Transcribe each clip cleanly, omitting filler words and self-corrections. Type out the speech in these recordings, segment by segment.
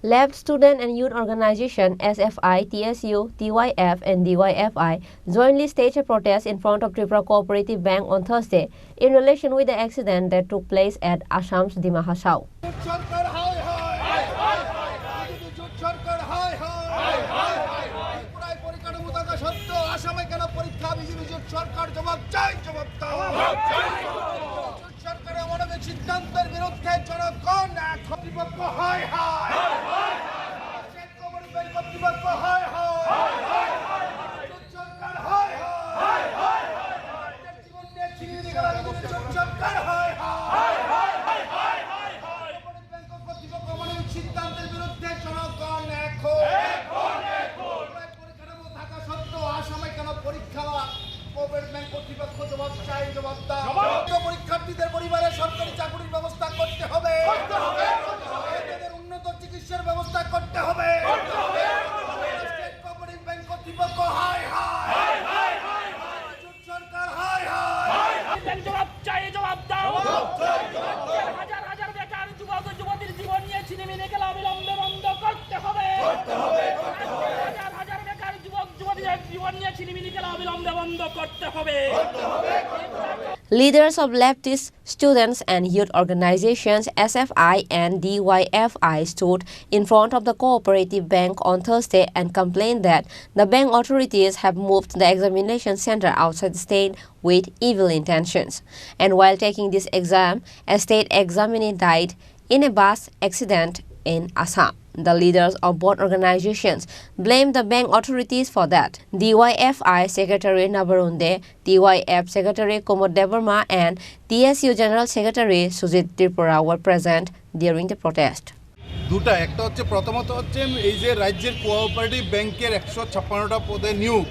Lab Student and Youth Organization SFI, TSU, TYF and DYFI jointly staged a protest in front of Tripura Cooperative Bank on Thursday in relation with the accident that took place at Assam's Dima Hasao. পরীক্ষার্থীদের পরিবারের সরকারি চাকরির ব্যবস্থা করতে হবে, উন্নত চিকিৎসার ব্যবস্থা করতে হবে। স্টেট কোঅপারেটিভ ব্যাংক কর্তৃপক্ষ হায় হায়, সরকার হায় হায়, জবাব চাই, জবাব দাও। হাজার হাজার বেকার যুবক যুবতীর জীবন নিয়ে ছিনিমিনি খেলা অবিলম্বে বন্ধ করতে হবে। হাজার হাজার বেকার যুবক যুবতীর জীবন নিয়ে ছিনিমিনি খেলা অবিলম্বে বন্ধ করতে হবে। Leaders of leftist students and youth organizations SFI and DYFI stood in front of the Cooperative Bank on Thursday and complained that the bank authorities have moved the examination center outside the state with evil intentions. And while taking this exam, a state examinee died in a bus accident in Assam. The leaders of both organizations blamed the bank authorities for that. DYFI Secretary Nabarunde, DYF Secretary Kumar Devarma and TSU General Secretary Sujit Tripura were present during the protest. দুটা, একটা হচ্ছে প্রথমত হচ্ছে এই যে রাজ্যের cooperative ব্যাংকের 156টা পদে নিয়োগ,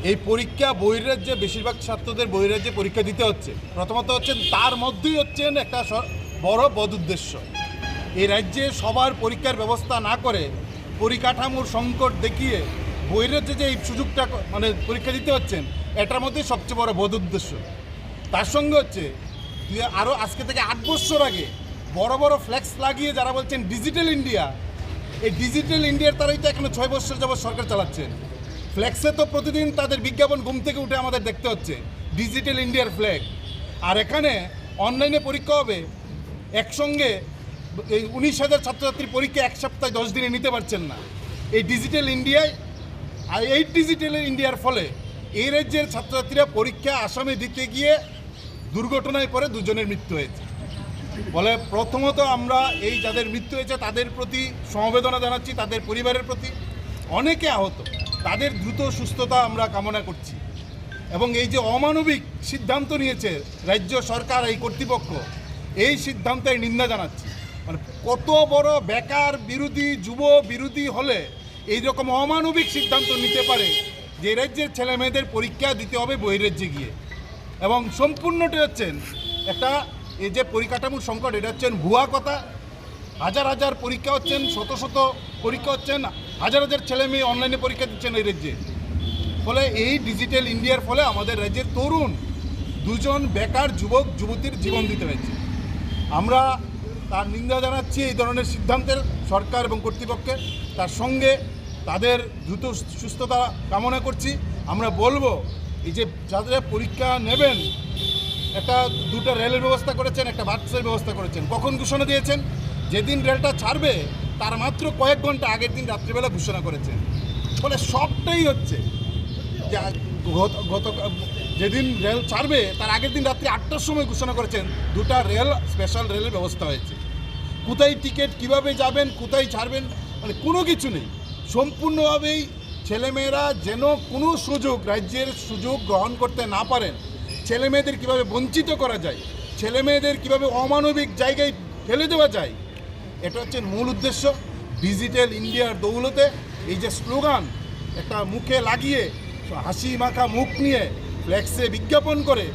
এই পরীক্ষা বহির্রাজ্যে বেশিরভাগ ছাত্রদের বহির্রাজ্যে পরীক্ষা দিতে হচ্ছে। প্রথমত হচ্ছে তার মধ্যেই হচ্ছেন একটা বড় বদ উদ্দেশ্য। এই রাজ্যে সবার পরীক্ষার ব্যবস্থা না করে পরিকাঠামোর সংকট দেখিয়ে বহির্রাজ্যে যে এই সুযোগটা মানে পরীক্ষা দিতে হচ্ছেন, এটার মধ্যে সবচেয়ে বড় বদ উদ্দেশ্য। তার সঙ্গে হচ্ছে আরও আজকে থেকে 8 বছর আগে বড় বড় ফ্ল্যাক্স লাগিয়ে যারা বলছেন ডিজিটাল ইন্ডিয়া, এই ডিজিটাল ইন্ডিয়ার তারাই তো এখনো 6 বছর যাবৎ সরকার চালাচ্ছেন। ফ্ল্যাক্সে তো প্রতিদিন তাদের বিজ্ঞাপন ঘুম থেকে উঠে আমাদের দেখতে হচ্ছে ডিজিটাল ইন্ডিয়ার ফ্ল্যাগ। আর এখানে অনলাইনে পরীক্ষা হবে, একসঙ্গে এই 19,000 ছাত্রছাত্রীর পরীক্ষা এক সপ্তাহে 10 দিনে নিতে পারছেন না এই ডিজিটাল ইন্ডিয়ায়। আর এই ডিজিটাল ইন্ডিয়ার ফলে এই রাজ্যের ছাত্রছাত্রীরা পরীক্ষা আসামে দিতে গিয়ে দুর্ঘটনায় পরে 2 জনের মৃত্যু হয়েছে। বলে প্রথমত আমরা এই যাদের মৃত্যু হয়েছে তাদের প্রতি সমবেদনা জানাচ্ছি, তাদের পরিবারের প্রতি, অনেকে আহত, তাদের দ্রুত সুস্থতা আমরা কামনা করছি। এবং এই যে অমানবিক সিদ্ধান্ত নিয়েছে রাজ্য সরকার, এই কর্তৃপক্ষ, এই সিদ্ধান্তের নিন্দা জানাচ্ছি। মানে কত বড় বেকার বিরোধী যুব বিরোধী হলে এইরকম অমানবিক সিদ্ধান্ত নিতে পারে যে রাজ্যের ছেলে মেয়েদের পরীক্ষা দিতে হবে বহির্রাজ্যে গিয়ে। এবং সম্পূর্ণটি হচ্ছেন একটা এই যে পরিকাঠামোর সংকট, এটা হচ্ছেন ভুয়া কথা। হাজার হাজার পরীক্ষা হচ্ছেন, শত শত পরীক্ষা হচ্ছেন, হাজার হাজার ছেলে মেয়ে অনলাইনে পরীক্ষা দিচ্ছেন এই রাজ্যে। ফলে এই ডিজিটাল ইন্ডিয়ার ফলে আমাদের রাজ্যের তরুণ 2 জন বেকার যুবক যুবতীর জীবন দিতে হয়েছে। আমরা তার নিন্দা জানাচ্ছি এই ধরনের সিদ্ধান্তের সরকার এবং কর্তৃপক্ষের। তার সঙ্গে তাদের দ্রুত সুস্থতা কামনা করছি। আমরা বলবো এই যে যাদের পরীক্ষা নেবেন, একটা 2টা রেলের ব্যবস্থা করেছেন, একটা বাসের ব্যবস্থা করেছেন। কখন ঘোষণা দিয়েছেন? যেদিন রেলটা ছাড়বে তার মাত্র কয়েক ঘন্টা আগের দিন রাত্রিবেলা ঘোষণা করেছেন। ফলে সবটাই হচ্ছে গত যেদিন রেল ছাড়বে তার আগের দিন রাত্রি 8টার সময় ঘোষণা করেছেন 2টা রেল, স্পেশাল রেলের ব্যবস্থা হয়েছে। কোথায় টিকিট, কিভাবে যাবেন, কোথায় ছাড়বেন, মানে কোনো কিছু নেই। সম্পূর্ণভাবেই ছেলেমেয়েরা যেন কোনো সুযোগ, রাজ্যের সুযোগ গ্রহণ করতে না পারেন, ছেলেমেয়েদের কীভাবে বঞ্চিত করা যায়, ছেলেমেয়েদের কীভাবে অমানবিক জায়গায় ফেলে দেওয়া যায়, এটা হচ্ছে মূল উদ্দেশ্য। ডিজিটাল ইন্ডিয়ার দৌলতে এই যে স্লোগান একটা মুখে লাগিয়ে, হাসি মাখা মুখ নিয়ে ফ্ল্যাক্সে বিজ্ঞাপন করে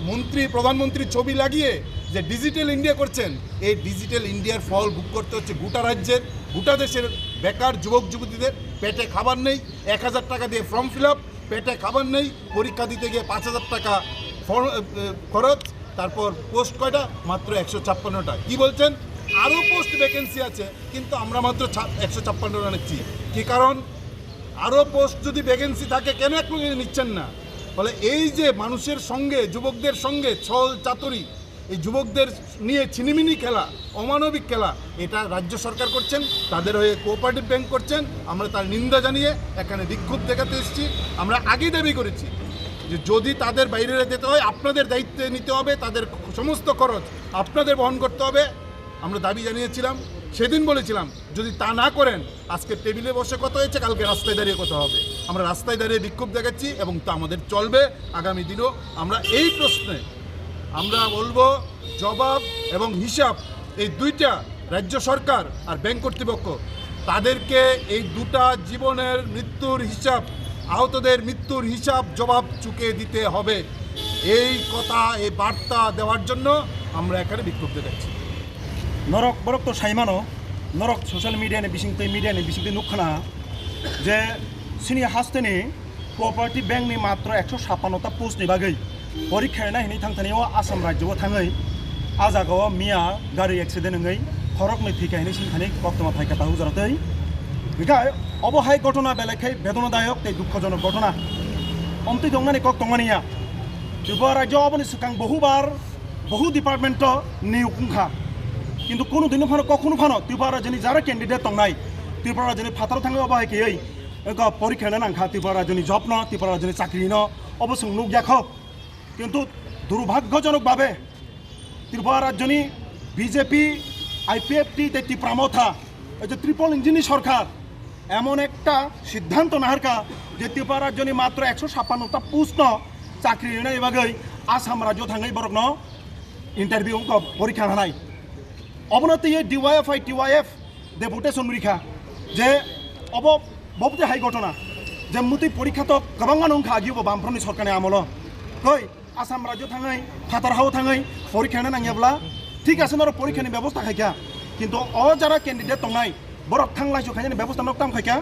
মন্ত্রী প্রধানমন্ত্রীর ছবি লাগিয়ে যে ডিজিটাল ইন্ডিয়া করছেন, এই ডিজিটাল ইন্ডিয়ার ফল ভোগ করতে হচ্ছে গোটা রাজ্যের, গোটা দেশের বেকার যুবক যুবতীদের। পেটে খাবার নেই, 1000 টাকা দিয়ে ফর্ম ফিল আপ, পেটে খাবার নেই, পরীক্ষা দিতে গিয়ে 5000 টাকা খরচ, তারপর পোস্ট কয়টা? মাত্র 156টা। কি বলছেন? আরও পোস্ট ভ্যাকেন্সি আছে, কিন্তু আমরা মাত্র 156 আনাচ্ছি। কী কারণ? আরও পোস্ট যদি ভ্যাকেন্সি থাকে কেন একটু নিচ্ছেন না? ফলে এই যে মানুষের সঙ্গে, যুবকদের সঙ্গে ছল চাতুরি, এই যুবকদের নিয়ে ছিনিমিনি খেলা, অমানবিক খেলা, এটা রাজ্য সরকার করছেন, তাদের হয়ে কোঅপারেটিভ ব্যাংক করছেন। আমরা তার নিন্দা জানিয়ে এখানে বিক্ষোভ দেখাতে এসেছি। আমরা আগেই দাবি করেছি যে যদি তাদের বাইরে যেতে হয় আপনাদের দায়িত্বে নিতে হবে, তাদের সমস্ত খরচ আপনাদের বহন করতে হবে। আমরা দাবি জানিয়েছিলাম, সেদিন বলেছিলাম যদি তা না করেন আজকে টেবিলে বসে কথা হয়েছে, কালকে রাস্তায় দাঁড়িয়ে কথা হবে। আমরা রাস্তায় দাঁড়িয়ে বিক্ষোভ দেখাচ্ছি এবং তা আমাদের চলবে আগামী দিনও। আমরা এই প্রশ্নে আমরা বলবো জবাব এবং হিসাব এই দুইটা রাজ্য সরকার আর ব্যাংক কর্তৃপক্ষ, তাদেরকে এই দুটা জীবনের মৃত্যুর হিসাব, আহতদের মৃত্যুর হিসাব জবাব চুকিয়ে দিতে হবে। এই কথা, এই বার্তা দেওয়ার জন্য আমরা এখানে বিক্ষোভ দেখাচ্ছি। नरक बरक तो साइमानो नरक सोशल मीडिया ने बिसिंगते नुखाना जे सिनी हास्तेनि कोअपारेटिव बैंक नि मात्र 156टा पोस्ट नि बागै परीक्षा नायनि थांथानियाव आसाम राज्योआव थाङै आजागाव मिया गारि एक्सिडेन्ट नङै खरक नै थैखायनि सिनथानि कक्तमा फायखाता हुजारतै बिखा अबहाय घटना बेलेखाय बेदनादायक तै दुःखजनक घटना अमति दंनानि कक्तमानिया त्रिपुरा राज्य अबनि सिगां बहु डिपार्टमेन्ट नियुक्तखा কিন্তু কোনো দিন ফানো কখনো ফানো ত্রিপুরা রাজ্যনি যারা ক্যান্ডিডেট দंनाय ত্রিপুরা রাজ্যনি ফাতার थाङो अबहायखै परीक्षा नांखा ত্রিপুরা রাজ্যনি जब न ত্রিপুরা রাজ্যনি চাকরি न अबसं नुक जाखो কিন্তু दुर्भाग्यजनकभावे ত্রিপুরা রাজ্যনি বিজেপি আইপিএফটি ত্রিপুরামথা এই যে ট্রিপল ইঞ্জিনি সরকার এমন একটা সিদ্ধান্ত নাহারকা যে ত্রিপুরা রাজ্যনি মাত্র 156টা পোস্ট চাকরি নাই বাগৈ আসাম রাজ্য थाङै बरक न ইন্টারভিউ পরীক্ষা हानाय अबनति डिवाइएफआई टीवाइएफ डेपुटेशन रिखा जे अब बहुते हाई घटना जे मुति परीक्षा तो गोबाङानो आगियो बामफ्रोमनि सरकारनि आमल कै आसाम राज्य थाङै फातारहाव थाङै परीक्षा नाङियाब्ला ठीक आसे नर परीक्षानि व्यवस्था खायखा किन्तु अ जारा कैंडिडेट दंनाय बरक थांलायसो खायनि व्यवस्था नक्ताम खायखा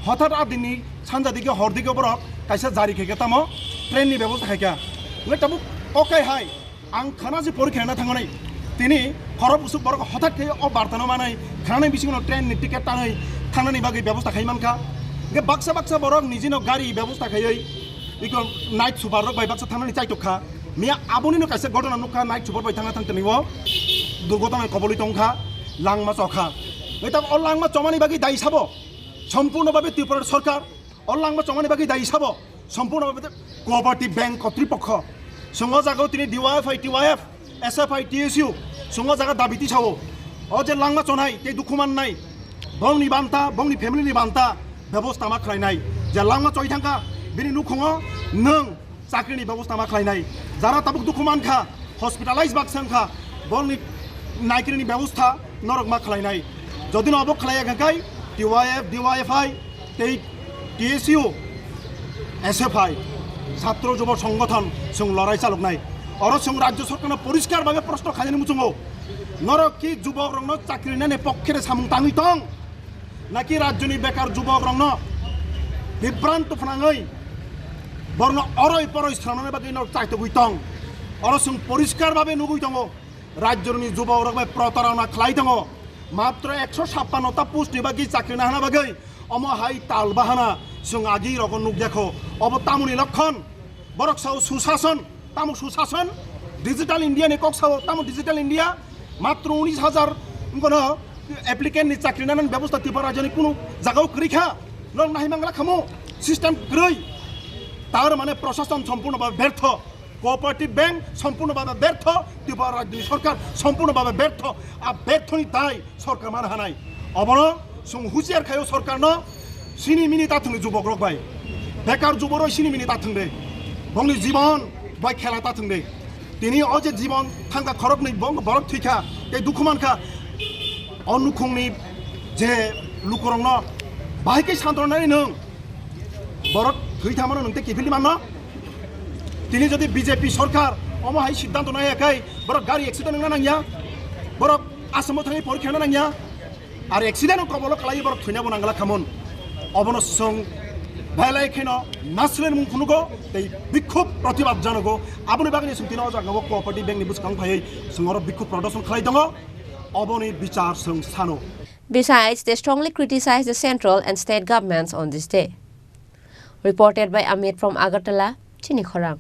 हठात आदिनि सानजा दिगे हर दिगे बरक कायसा जारि खायखा तामो ट्रेननि व्यवस्था खायखा ले ताबु ओके हाय आं खाना जे परीक्षा ना थाङनै তিনি খরব উসুক বরক হঠাৎ বার্তানো মানে খানানি বিসিং ট্রেন টিকেট টাनै थांनानै बागै व्यवस्था खायमानखा गे बाक्सा बरक निजिनो गारि व्यवस्था खायै इको नाइट सुपार रक बाय बाक्सा थांनानै चाइटखा मिया आबनिनो कायसे घटना नुखा नाइट सुपार बाय थांथनिव दुर्घटना कबलि तंखा लांमा चखा एता अलांमा चमानि बागै दायि साबो सम्पूर्णभावे त्रिपुरा सरकार अलांमा चमानि बागै दायि साबो सम्पूर्णभावे कोअपारेटिव बैंक कर्तृपक्ष संग जागाव तिनि डिवाइएफआई टीवाइएफ एसएफआई टीएसयू संग जागा दाबिति सावो अजे लांमा चनाय ते दुखुमान नाय बंनि बान्ता बंनि फेमिलिनि बान्ता व्यवस्था मा खालायनाय जे लांमा चय थांखा बिनि नुखङो नों चाकरिनि व्यवस्था मा खालायनाय जारा ताबुक दुखुमानखा हस्पिटालाइज बाक्सांखा बंनि नायकिरिनि व्यवस्था नरक मा खालायनाय जदिनो अबक खालायाखाय टीवाइएफ डिवाइएफआई ते टीएसयू एसएफआई ছাত্র যুব সংগঠন সং লড়াই চালকনাই और सं राज्य सरकार परिष्कार भावे प्रश्न खाने मुचुंगो नरक की युवक रंग चाकरी ने पक्षे सामुं तांगै तंग नाकि राज्यनि बेकार युवक रंग विभ्रांत फनाङै बरन अरय परय सानने बागै न चाइतो गुइतंग और सं परिष्कार भावे नुगुइ दंगो राज्यनि युवक रंग प्रतारणा खालाय दंगो मात्र 156टा पोस्ट बागै चाकरी ना हाना बागै अम हाई ताल बाहाना सं आगि रग नुग देखो अब तामुनि लक्षण बरक साउ सुशासन तामु सुशासन डिजिटल इंडिया ने कक्साव तामु डिजिटल इंडिया मात्र 19,000 उनको एप्लिकेंट चाकरी नान व्यवस्था त्रिपुरा राज्यनि कुनु जागाव करिखा नं नाहि मांगला खामो सिस्टम ग्रय तार माने प्रशासन सम्पूर्णभावे व्यर्थ कोअपारेटिव बैंक सम्पूर्णभावे व्यर्थ त्रिपुरा राज्य सरकार सम्पूर्णभावे व्यर्थ आ व्यर्थनि दाय सरकार मान हानाय अबन सं हुसियार खायो सरकार न सिनि मिनि ताथुंनि जुबक रक बाय बेकार जुबरो सिनि मिनि ताथुंदे बंनि जीवन बाय खेला ताथुंदे तिनी अजे जीवन थांगा खरक नै बंग बरक थैखा ए दुखुमानखा अनुखुंनि जे लुकरंग न बाहायकै सानद्रनानै नों बरक थैथामोन नोंते किफिलि मान तिनी जदि बीजेपी सरकार अमहाय सिद्धांत नायाखै बरक गारि एक्सिडेंट नंना नांगिया बरक आसामाव थाङै परीक्षा नांगिया आरो एक्सिडेंट कबल खालायो बरक थैना बनांगला खामोन अबनसं भाइलायखेन नासलेन मुखुनुगो तै बिक्षोभ प्रतिबाद जानगो आबनि बागनि सुंतिनो जागाव कोअपारेटिव बैंकनि बुसखां फायै संगर बिक्षोभ प्रदर्शन खालाय दङ अबनि विचार सं सानो Besides, they strongly criticized the central and state governments on this day. Reported by Amit from Agartala, Chini Khorang.